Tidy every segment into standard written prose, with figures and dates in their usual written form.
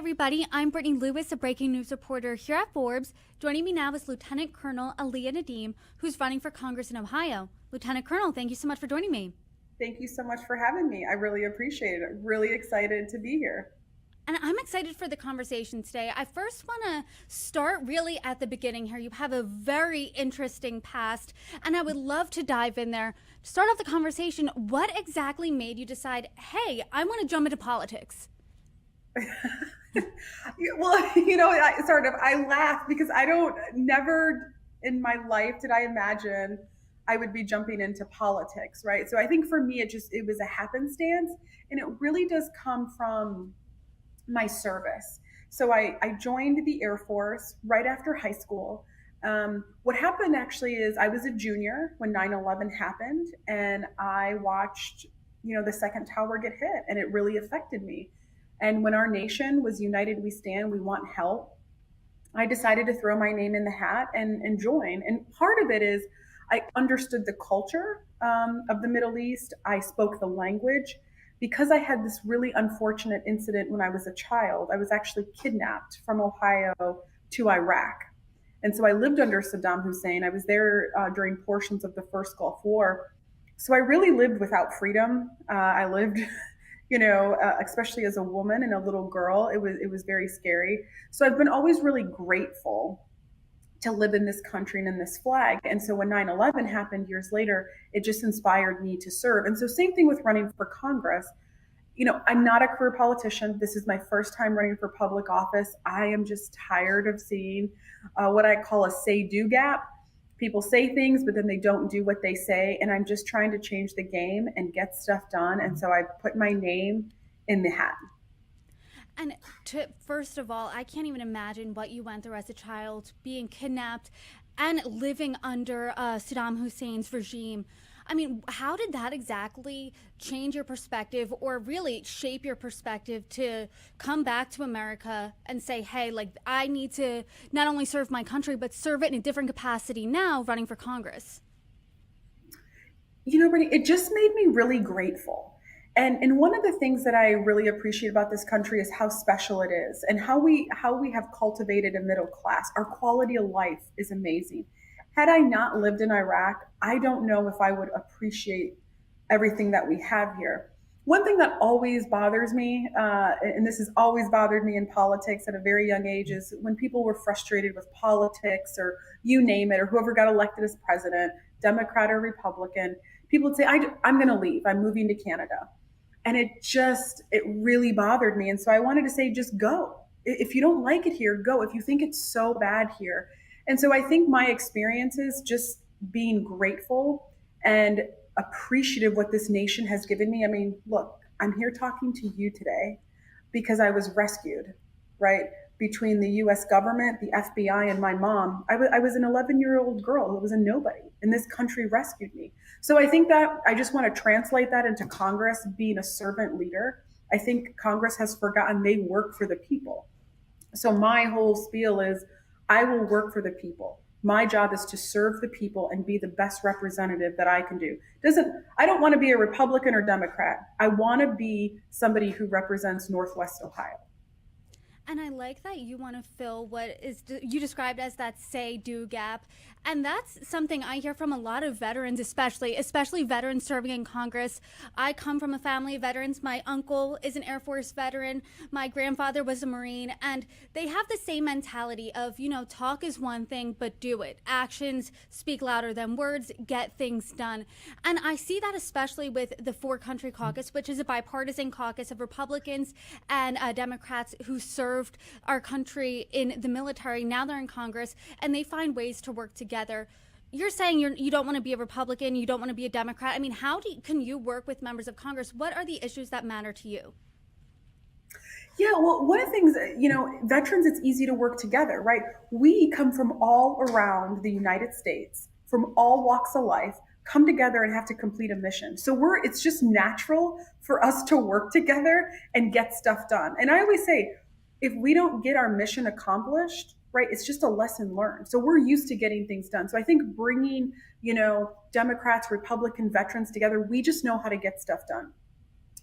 everybody. I'm Brittany Lewis, a breaking news reporter here at Forbes. Joining me now is Lieutenant Colonel Alea Nadeem, who's running for Congress in Ohio. Lieutenant Colonel, thank you so much for joining me. Thank you so much for having me. I really appreciate it. Really excited to be here. And I'm excited for the conversation today. I first want to start really at the beginning here. You have a very interesting past, and I would love to dive in there. To start off the conversation, what exactly made you decide, hey, I want to jump into politics? Well, I laugh because never in my life did I imagine I would be jumping into politics, right? So I think for me, it was a happenstance, and it really does come from my service. So I joined the Air Force right after high school. What happened actually is I was a junior when 9/11 happened, and I watched, the second tower get hit, and it really affected me. And when our nation was united, we stand, we want help, I decided to throw my name in the hat and join. And part of it is I understood the culture of the Middle East. I spoke the language. Because I had this really unfortunate incident when I was a child, I was actually kidnapped from Ohio to Iraq. And so I lived under Saddam Hussein. I was there during portions of the first Gulf War. So I really lived without freedom. I lived especially as a woman and a little girl, it was very scary. So I've been always really grateful to live in this country and in this flag. And so when 9/11 happened years later, it just inspired me to serve. And so same thing with running for Congress. I'm not a career politician. This is my first time running for public office. I am just tired of seeing what I call a say-do gap. People say things, but then they don't do what they say. And I'm just trying to change the game and get stuff done. And so I put my name in the hat. And first of all, I can't even imagine what you went through as a child, being kidnapped and living under Saddam Hussein's regime. I mean, how did that exactly change your perspective or really shape your perspective to come back to America and say, hey, like, I need to not only serve my country, but serve it in a different capacity now running for Congress? Brittany, it just made me really grateful. And one of the things that I really appreciate about this country is how special it is and how we have cultivated a middle class. Our quality of life is amazing. Had I not lived in Iraq, I don't know if I would appreciate everything that we have here. One thing that always bothers me, and this has always bothered me in politics at a very young age, is when people were frustrated with politics or you name it, or whoever got elected as president, Democrat or Republican, people would say, I'm going to leave. I'm moving to Canada. And it really bothered me. And so I wanted to say, just go. If you don't like it here, go. If you think it's so bad here. And so I think my experiences, just being grateful and appreciative what this nation has given me. I mean, look, I'm here talking to you today because I was rescued, right? Between the US government, the FBI, and my mom. I was an 11-year-old girl who was a nobody, and this country rescued me. So I think that I just want to translate that into Congress being a servant leader. I think Congress has forgotten they work for the people. So my whole spiel is I will work for the people. My job is to serve the people and be the best representative that I can do. Doesn't I don't want to be a Republican or Democrat. I want to be somebody who represents Northwest Ohio. And I like that you want to fill what is you described as that say-do gap. And that's something I hear from a lot of veterans, especially veterans serving in Congress. I come from a family of veterans. My uncle is an Air Force veteran. My grandfather was a Marine. And they have the same mentality of, talk is one thing, but do it. Actions speak louder than words, get things done. And I see that especially with the Four Country Caucus, which is a bipartisan caucus of Republicans and Democrats who serve our country in the military. Now they're in Congress and they find ways to work together. You're saying you don't want to be a Republican, you don't want to be a Democrat. I mean, can you work with members of Congress? What are the issues that matter to you? Yeah, well, one of the things, veterans, it's easy to work together, right? We come from all around the United States, from all walks of life, come together and have to complete a mission. So it's just natural for us to work together and get stuff done. And I always say, if we don't get our mission accomplished, right, it's just a lesson learned. So we're used to getting things done. So I think bringing, Democrats, Republican, veterans together, we just know how to get stuff done.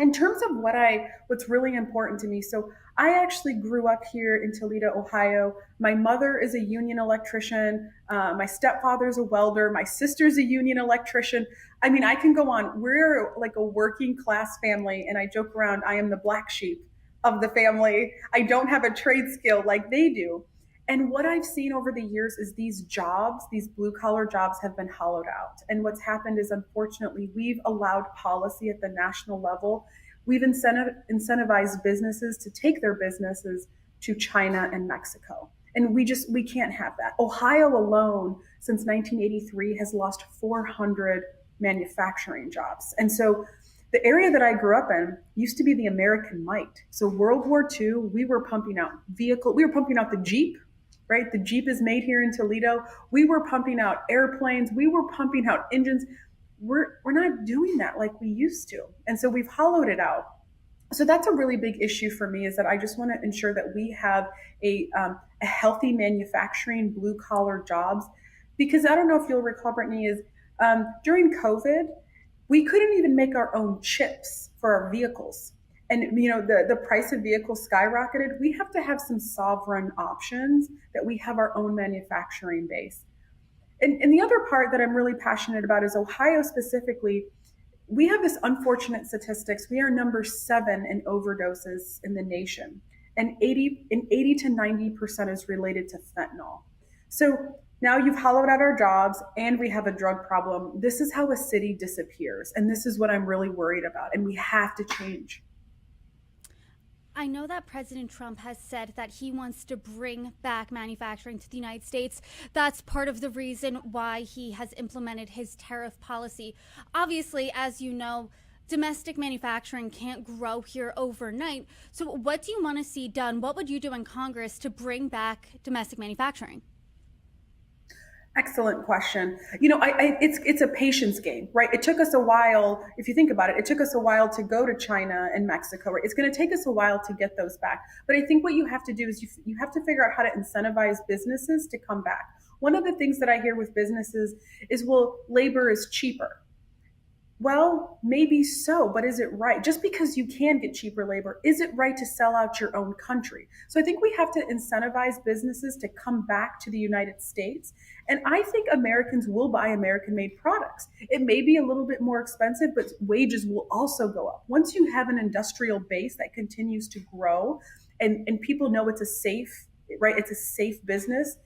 In terms of what's really important to me, so I actually grew up here in Toledo, Ohio. My mother is a union electrician. My stepfather's a welder. My sister's a union electrician. I mean, I can go on. We're like a working class family, and I joke around, I am the black sheep of the family. I don't have a trade skill like they do. And what I've seen over the years is these jobs, these blue collar jobs, have been hollowed out. And what's happened is, unfortunately, we've allowed policy at the national level. We've incentivized businesses to take their businesses to China and Mexico. And we can't have that. Ohio alone, since 1983, has lost 400 manufacturing jobs. And so the area that I grew up in used to be the American might. So World War II, we were pumping out the Jeep, right? The Jeep is made here in Toledo. We were pumping out airplanes. We were pumping out engines. We're not doing that like we used to. And so we've hollowed it out. So that's a really big issue for me, is that I just want to ensure that we have a healthy manufacturing, blue collar jobs. Because I don't know if you'll recall, Brittany, is during COVID, we couldn't even make our own chips for our vehicles. And the price of vehicles skyrocketed. We have to have some sovereign options, that we have our own manufacturing base. And the other part that I'm really passionate about is Ohio specifically. We have this unfortunate statistics. We are number 7 in overdoses in the nation, and 80 to 90% is related to fentanyl. So now you've hollowed out our jobs, and we have a drug problem. This is how a city disappears, and this is what I'm really worried about. And we have to change. I know that President Trump has said that he wants to bring back manufacturing to the United States. That's part of the reason why he has implemented his tariff policy. Obviously, as you know, domestic manufacturing can't grow here overnight. So what do you want to see done? What would you do in Congress to bring back domestic manufacturing? Excellent question. It's a patience game, right? It took us a while. If you think about it, it took us a while to go to China and Mexico. Right? It's going to take us a while to get those back. But I think what you have to do is you have to figure out how to incentivize businesses to come back. One of the things that I hear with businesses is, well, labor is cheaper. Well, maybe so, but is it right? Just because you can get cheaper labor, is it right to sell out your own country? So I think we have to incentivize businesses to come back to the United States. And I think Americans will buy American made products. It may be a little bit more expensive, but wages will also go up. Once you have an industrial base that continues to grow, and people know it's a safe, right? It's a safe business.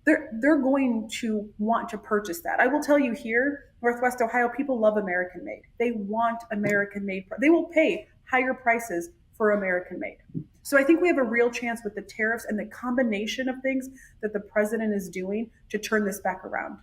They're going to want to purchase that. I will tell you, here, Northwest Ohio, people love American made. They want American made. They will pay higher prices for American made. So I think we have a real chance with the tariffs and the combination of things that the president is doing to turn this back around.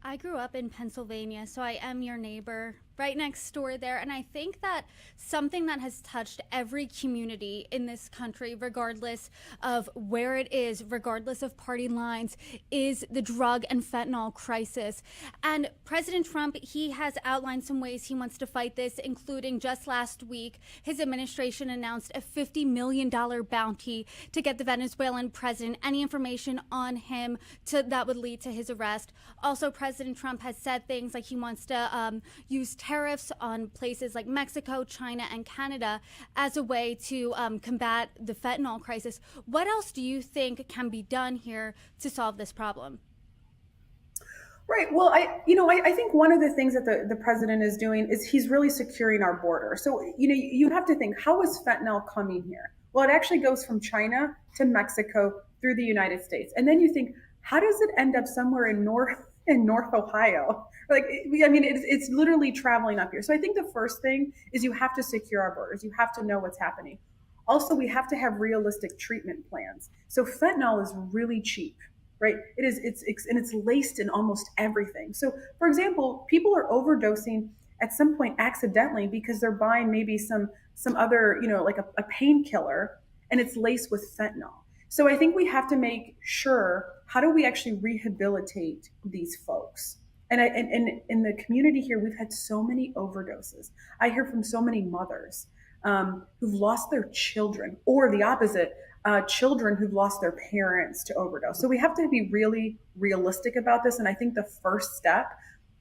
I grew up in Pennsylvania, so I am your neighbor right next door there. And I think that something that has touched every community in this country, regardless of where it is, regardless of party lines, is the drug and fentanyl crisis. And President Trump, he has outlined some ways he wants to fight this, including just last week, his administration announced a $50 million bounty to get the Venezuelan president any information on him that would lead to his arrest. Also, President Trump has said things like he wants to use tariffs on places like Mexico, China, and Canada as a way to combat the fentanyl crisis. What else do you think can be done here to solve this problem? Right. Well, I think one of the things that the president is doing is he's really securing our border. So, you have to think, how is fentanyl coming here? Well, it actually goes from China to Mexico through the United States. And then you think, how does it end up somewhere in North Ohio? Like, I mean, it's literally traveling up here. So I think the first thing is you have to secure our borders. You have to know what's happening. Also, we have to have realistic treatment plans. So fentanyl is really cheap, right? It's laced in almost everything. So, for example, people are overdosing at some point accidentally because they're buying maybe some other, like a painkiller, and it's laced with fentanyl. So I think we have to make sure, how do we actually rehabilitate these folks? And in the community here, we've had so many overdoses. I hear from so many mothers who've lost their children, or the opposite, children who've lost their parents to overdose. So we have to be really realistic about this. And I think the first step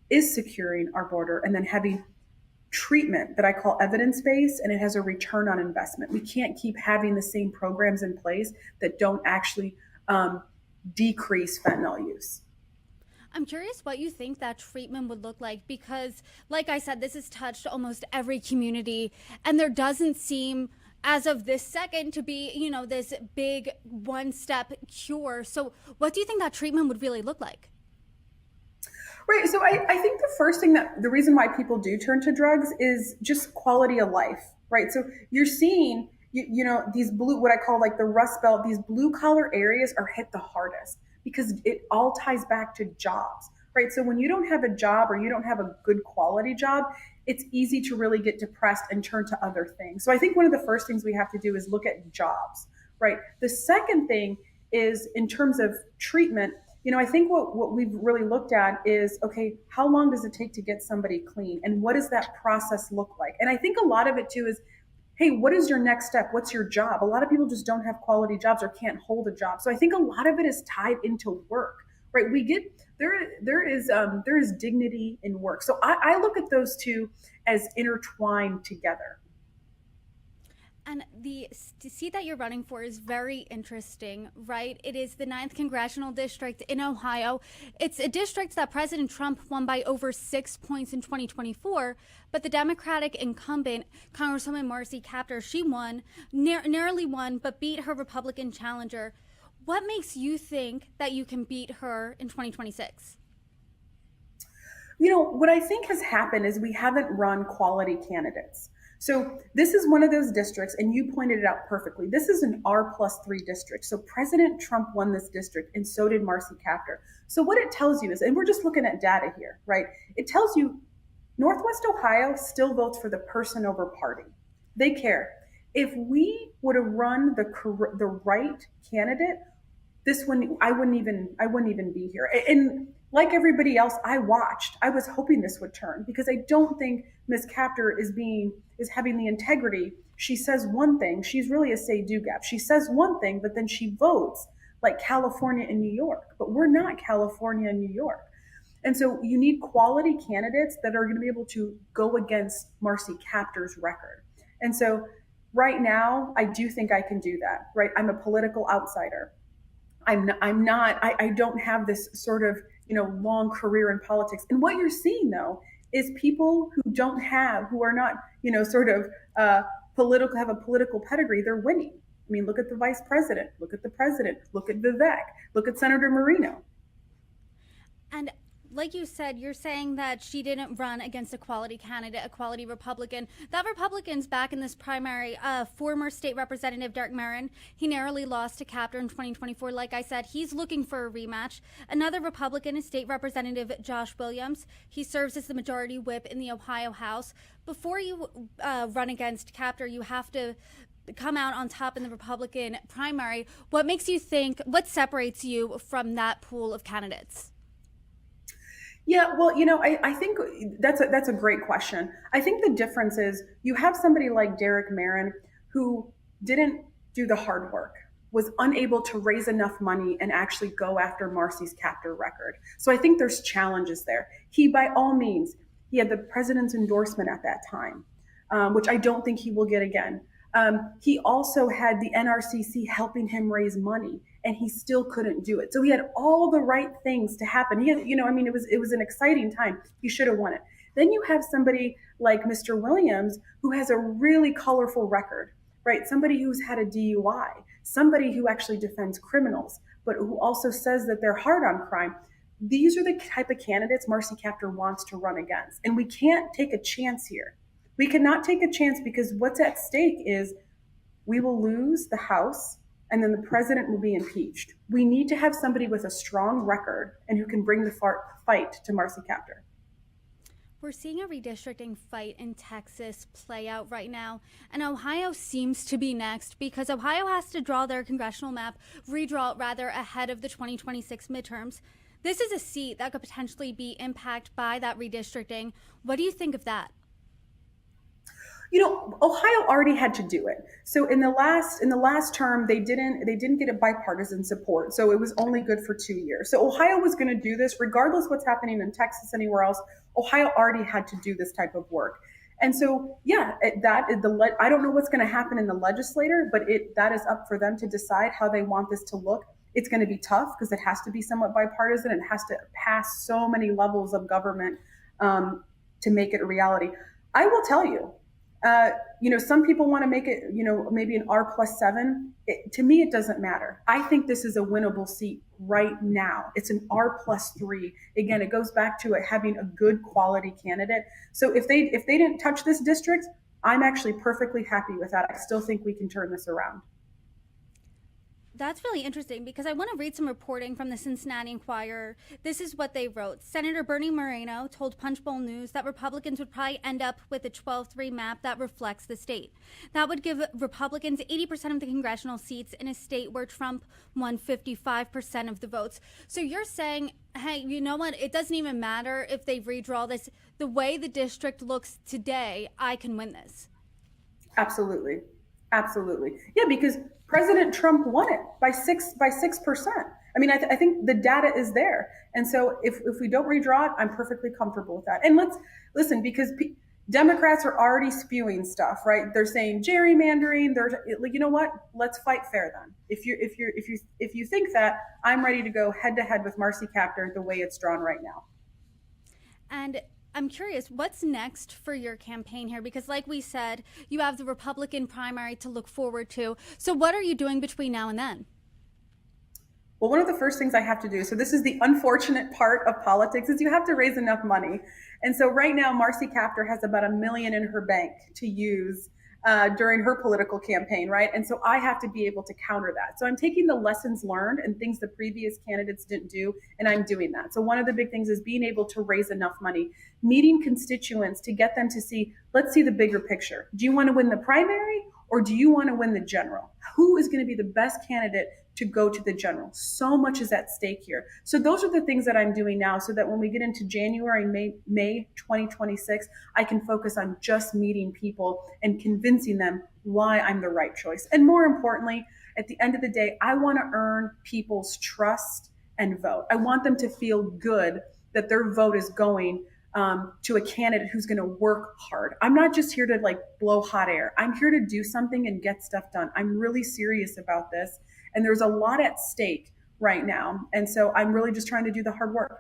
is securing our border, and then having treatment that I call evidence-based, and it has a return on investment. We can't keep having the same programs in place that don't actually decrease fentanyl use. I'm curious what you think that treatment would look like because, like I said, this has touched almost every community, and there doesn't seem, as of this second, to be, this big one step cure. So, what do you think that treatment would really look like? Right. So I think the first thing that the reason why people do turn to drugs is just quality of life. Right. So you're seeing, these blue, what I call like the Rust Belt, these blue collar areas are hit the hardest because it all ties back to jobs. Right. So when you don't have a job or you don't have a good quality job, it's easy to really get depressed and turn to other things. So I think one of the first things we have to do is look at jobs. Right. The second thing is in terms of treatment, I think what we've really looked at is, okay, how long does it take to get somebody clean? And what does that process look like? And I think a lot of it too is, hey, what is your next step? What's your job? A lot of people just don't have quality jobs or can't hold a job. So I think a lot of it is tied into work, right? We get there is dignity in work. So I look at those two as intertwined together. And the seat that you're running for is very interesting, right? It is the ninth congressional district in Ohio. It's a district that President Trump won by over 6 points in 2024, but the Democratic incumbent, Congresswoman Marcy Kaptur, she won, narrowly won, but beat her Republican challenger. What makes you think that you can beat her in 2026? What I think has happened is we haven't run quality candidates. So this is one of those districts, and you pointed it out perfectly. This is an R+3 district. So President Trump won this district, and so did Marcy Kaptur. So what it tells you is, and we're just looking at data here, right? It tells you Northwest Ohio still votes for the person over party. They care. If we would have run the right candidate, this one I wouldn't even be here. And like everybody else, I watched. I was hoping this would turn because I don't think Ms. Captor is having the integrity. She says one thing. She's really a say-do gap. She says one thing, but then she votes like California and New York. But we're not California and New York. And so you need quality candidates that are going to be able to go against Marcy Kaptur's record. And so right now, I do think I can do that. Right? I'm a political outsider. I don't have this sort of, long career in politics. And what you're seeing though, is people who are not, sort of have a political pedigree, they're winning. I mean, look at the vice president, look at the president, look at Vivek, look at Senator Marino. And like you said, you're saying that she didn't run against a quality candidate, a quality Republican. That Republican's back in this primary. Former state representative Derek Merrin, he narrowly lost to Kaptur in 2024. Like I said, he's looking for a rematch. Another Republican is State Representative Josh Williams. He serves as the majority whip in the Ohio House. Before you run against Kaptur, you have to come out on top in the Republican primary. What separates you from that pool of candidates? Yeah, well, I think that's a great question. I think the difference is you have somebody like Derek Merrin who didn't do the hard work, was unable to raise enough money and actually go after Marcy's Kaptur record. So I think there's challenges there. By all means, he had the president's endorsement at that time, which I don't think he will get again. He also had the NRCC helping him raise money, and he still couldn't do it. So he had all the right things to happen. He had, it was an exciting time. He should have won it. Then you have somebody like Mr. Williams who has a really colorful record, right? Somebody who's had a DUI, somebody who actually defends criminals, but who also says that they're hard on crime. These are the type of candidates Marcy Kaptur wants to run against, and we can't take a chance here. We cannot take a chance because what's at stake is we will lose the House and then the president will be impeached. We need to have somebody with a strong record and who can bring the fight to Marcy Kaptur. We're seeing a redistricting fight in Texas play out right now, and Ohio seems to be next because Ohio has to redraw it rather, ahead of the 2026 midterms. This is a seat that could potentially be impacted by that redistricting. What do you think of that? Ohio already had to do it. So in the last term, they didn't get a bipartisan support. So it was only good for 2 years. So Ohio was going to do this regardless what's happening in Texas, anywhere else. Ohio already had to do this type of work. And so, yeah, I don't know what's going to happen in the legislature, but that is up for them to decide how they want this to look. It's going to be tough because it has to be somewhat bipartisan. It has to pass so many levels of government to make it a reality. I will tell you, uh, some people want to make it, maybe an R+7. To me, it doesn't matter. I think this is a winnable seat right now. It's an R+3. Again, it goes back to having a good quality candidate. So if they didn't touch this district, I'm actually perfectly happy with that. I still think we can turn this around. That's really interesting because I want to read some reporting from the Cincinnati Enquirer. This is what they wrote. Senator Bernie Moreno told Punchbowl News that Republicans would probably end up with a 12-3 map that reflects the state. That would give Republicans 80% of the congressional seats in a state where Trump won 55% of the votes. So you're saying, hey, you know what? It doesn't even matter if they redraw this. The way the district looks today, I can win this. Absolutely. Absolutely. Yeah, because President Trump won it by 6%. I mean, I think the data is there. And so if we don't redraw it, I'm perfectly comfortable with that. And let's listen, because Democrats are already spewing stuff, right? They're saying gerrymandering. They're like, you know what? Let's fight fair then. If you think that, I'm ready to go head to head with Marcy Kaptur the way it's drawn right now. And I'm curious, what's next for your campaign here? Because like we said, you have the Republican primary to look forward to. So what are you doing between now and then? Well, one of the first things I have to do, so this is the unfortunate part of politics, is you have to raise enough money. And so right now, Marcy Kaptur has about $1 million in her bank to use during her political campaign, right? And so I have to be able to counter that. So I'm taking the lessons learned and things the previous candidates didn't do, and I'm doing that. So one of the big things is being able to raise enough money, meeting constituents to get them to see, let's see the bigger picture. Do you want to win the primary or do you want to win the general? Who is going to be the best candidate to go to the general? So much is at stake here. So those are the things that I'm doing now so that when we get into January and May 2026, I can focus on just meeting people and convincing them why I'm the right choice. And more importantly, at the end of the day, I want to earn people's trust and vote. I want them to feel good that their vote is going to a candidate who's going to work hard. I'm not just here to like blow hot air. I'm here to do something and get stuff done. I'm really serious about this. And there's a lot at stake right now. And so I'm really just trying to do the hard work.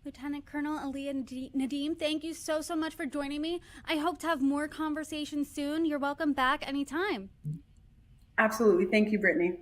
Lieutenant Colonel Alea Nadeem, thank you so much for joining me. I hope to have more conversations soon. You're welcome back anytime. Absolutely. Thank you, Brittany.